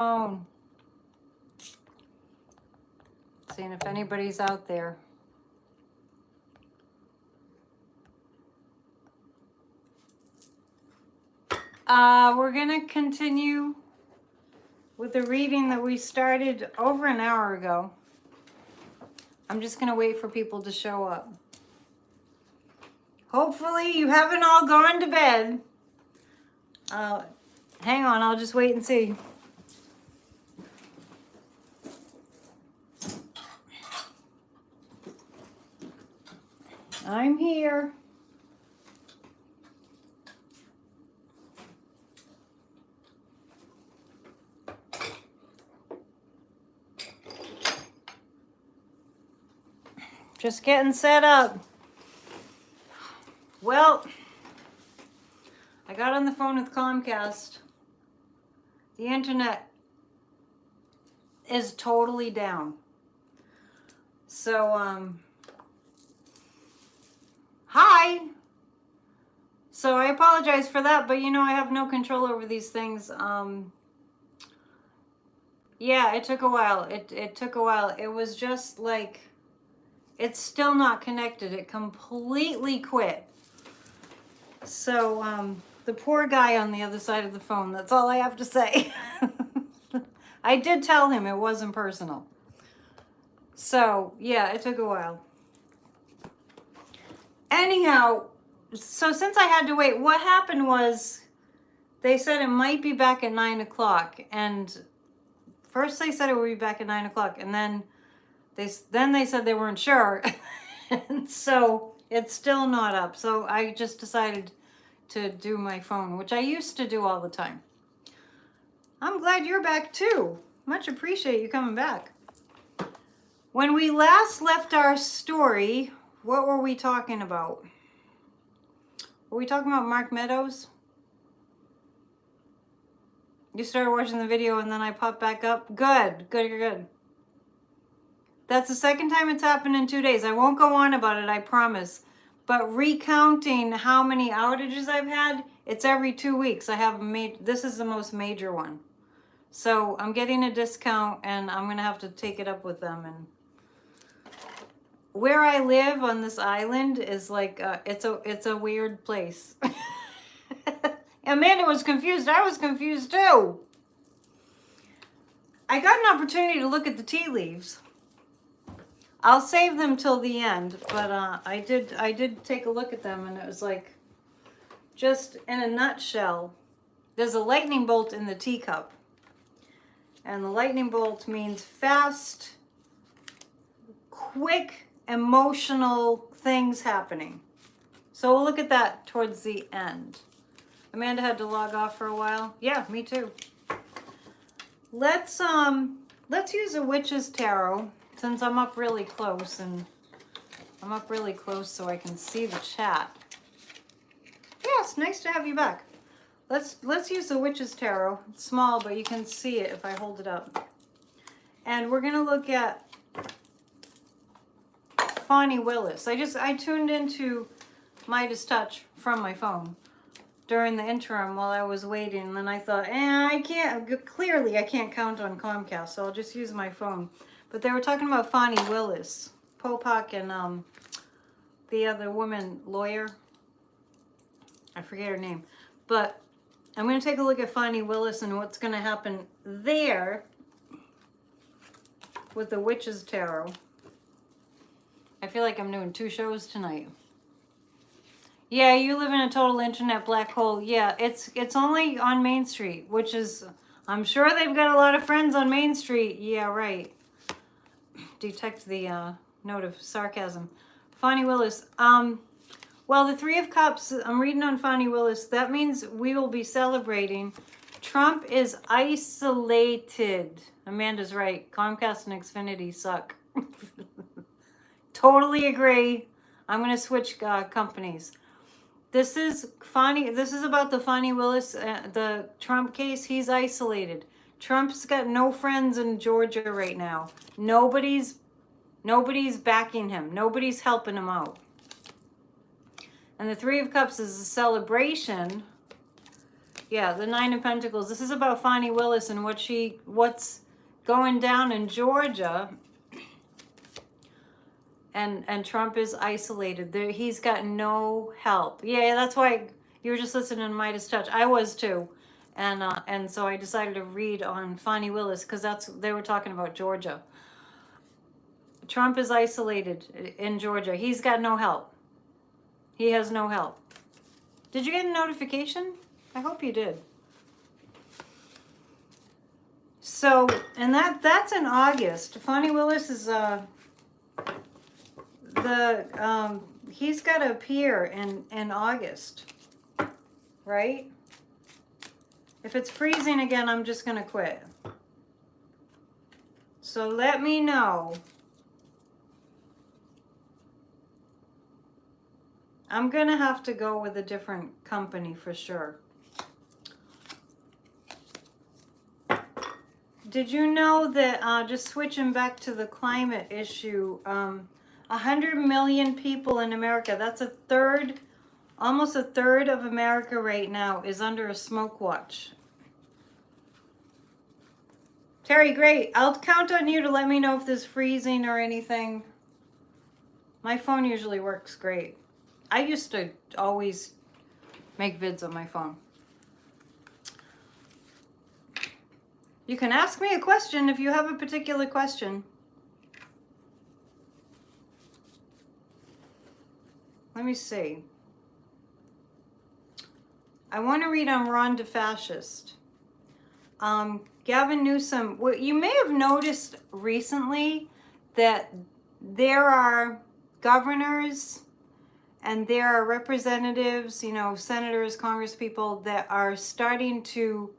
phone. Seeing if anybody's out there. We're gonna continue with the reading that we started over an hour ago. I'm just gonna wait for people to show up. Hopefully you haven't all gone to bed. Hang on, I'll just wait and see. I'm here. Just getting set up. Well, I got on the phone with Comcast. The internet is totally down. So, hi. So I apologize for that, but you know, I have no control over these things. Yeah, it took a while. It took a while. It was just like, it's still not connected. It completely quit. So, the poor guy on the other side of the phone, that's all I have to say. I did tell him it wasn't personal. So, yeah, it took a while. Anyhow, so since I had to wait, what happened was they said it might be back at 9 o'clock. And first they said it would be back at 9 o'clock. And then they said they weren't sure. And so it's still not up. So I just decided to do my phone, which I used to do all the time. I'm glad you're back too. Much appreciate you coming back. When we last left our story, what were we talking about? Were we talking about Mark Meadows? You started watching the video and then I popped back up? Good. That's the second time it's happened in 2 days. I won't go on about it, I promise. But recounting how many outages I've had, it's every 2 weeks. This is the most major one. So I'm getting a discount and I'm gonna have to take it up with them. And where I live on this island is like, it's a weird place. Amanda was confused. I was confused too. I got an opportunity to look at the tea leaves. I'll save them till the end, but I did take a look at them, and it was like, just in a nutshell, there's a lightning bolt in the teacup. And the lightning bolt means fast, quick, emotional things happening. So we'll look at that towards the end. Amanda had to log off for a while. Yeah, me too. Let's use a witch's tarot, since I'm up really close, and I'm up really close so I can see the chat. Yes, nice to have you back. Let's use the witch's tarot. It's small, but you can see it if I hold it up. And we're gonna look at Fani Willis. I tuned into Midas Touch from my phone during the interim while I was waiting, and then I thought, I can't count on Comcast, so I'll just use my phone. But they were talking about Fani Willis, Popak, and the other woman, lawyer. I forget her name. But I'm going to take a look at Fani Willis and what's going to happen there with the Witch's Tarot. I feel like I'm doing 2 shows tonight. Yeah, you live in a total internet black hole. Yeah, it's only on Main Street, which is, I'm sure they've got a lot of friends on Main Street. Yeah, right. Detect the note of sarcasm. Fani Willis. Well, the 3 of Cups, I'm reading on Fani Willis. That means we will be celebrating. Trump is isolated. Amanda's right. Comcast and Xfinity suck. Totally agree. I'm going to switch companies. This is about the Fani Willis, the Trump case. He's isolated. Trump's got no friends in Georgia right now. Nobody's backing him. Nobody's helping him out. And the 3 of Cups is a celebration Yeah, the Nine of Pentacles. This is about Fani Willis and what's going down in Georgia. And Trump is isolated. There, he's got no help. Yeah, that's why you were just listening to Midas Touch. I was too, and so I decided to read on Fani Willis because they were talking about Georgia. Trump is isolated in Georgia. He's got no help. He has no help. Did you get a notification? I hope you did. So, and that's in August. Fani Willis is he's got to appear in August, right? If it's freezing again, I'm just gonna quit. So let me know. I'm gonna have to go with a different company for sure. Did you know that, just switching back to the climate issue, 100 million people in America, that's a third, almost a third of America right now is under a smoke watch. Terry, great. I'll count on you to let me know if there's freezing or anything. My phone usually works great. I used to always make vids on my phone. You can ask me a question if you have a particular question. Let me see. I want to read on Ron DeFascist. Gavin Newsom, you may have noticed recently that there are governors and there are representatives, you know, senators, congresspeople that are starting to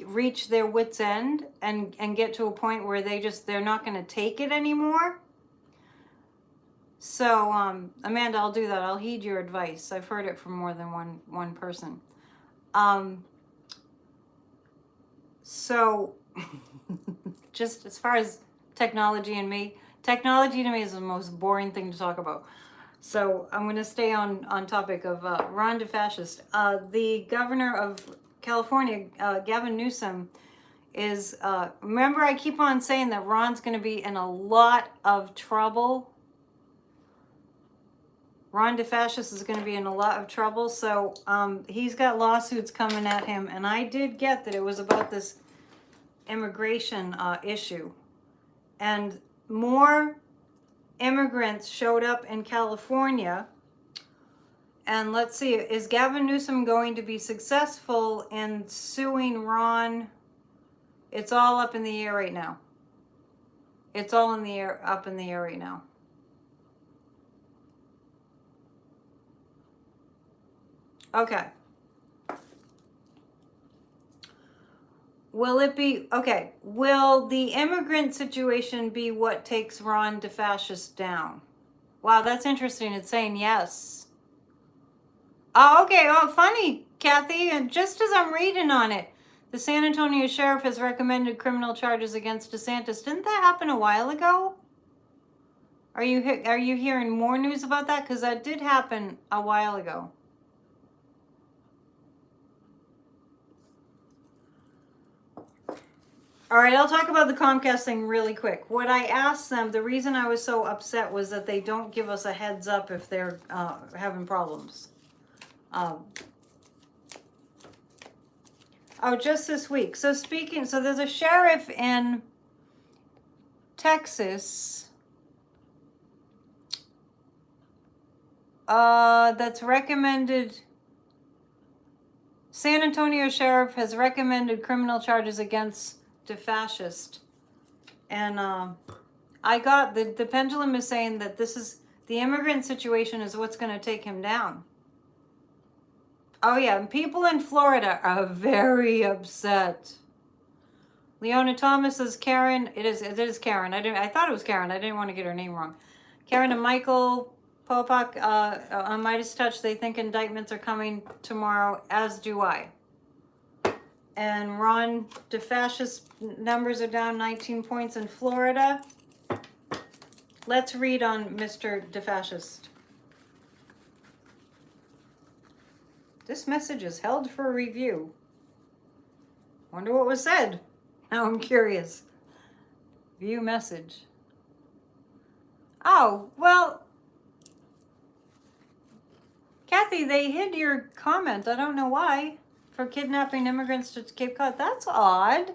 reach their wits' end and get to a point where they're not going to take it anymore. So, Amanda, I'll do that. I'll heed your advice. I've heard it from more than one person. So, just as far as technology to me is the most boring thing to talk about. So I'm going to stay on topic of Ron DeFascist. The governor of California, Gavin Newsom, is, remember I keep on saying that Ron's going to be in a lot of trouble. Ron DeFascist is going to be in a lot of trouble. So he's got lawsuits coming at him. And I did get that it was about this immigration issue. And more immigrants showed up in California. And let's see, is Gavin Newsom going to be successful in suing Ron? It's all up in the air right now. It's all in the air, up in the air right now. Okay. Will it be, okay, will the immigrant situation be what takes Ron DeFascist down? Wow, that's interesting. It's saying yes. Oh, okay. Oh, funny, Kathy. And just as I'm reading on it, the San Antonio sheriff has recommended criminal charges against DeSantis. Didn't that happen a while ago? Are you hearing more news about that? Because that did happen a while ago. All right, I'll talk about the Comcast thing really quick. What I asked them, the reason I was so upset was that they don't give us a heads up if they're having problems. Oh, just this week. So there's a sheriff in Texas that's recommended. San Antonio sheriff has recommended criminal charges against DeFascist. And I got the pendulum is saying that this is the immigrant situation is what's going to take him down. Oh yeah, and people in Florida are very upset. Leona Thomas says Karen. It is Karen. I thought it was Karen. I didn't want to get her name wrong. Karen and Michael Popak on Midas Touch. They think indictments are coming tomorrow, as do I. And Ron DeFascist numbers are down 19 points in Florida. Let's read on Mr. DeFascist. This message is held for review. Wonder what was said. Now I'm curious. View message. Oh, well, Kathy, they hid your comment. I don't know why. For kidnapping immigrants to Cape Cod. That's odd.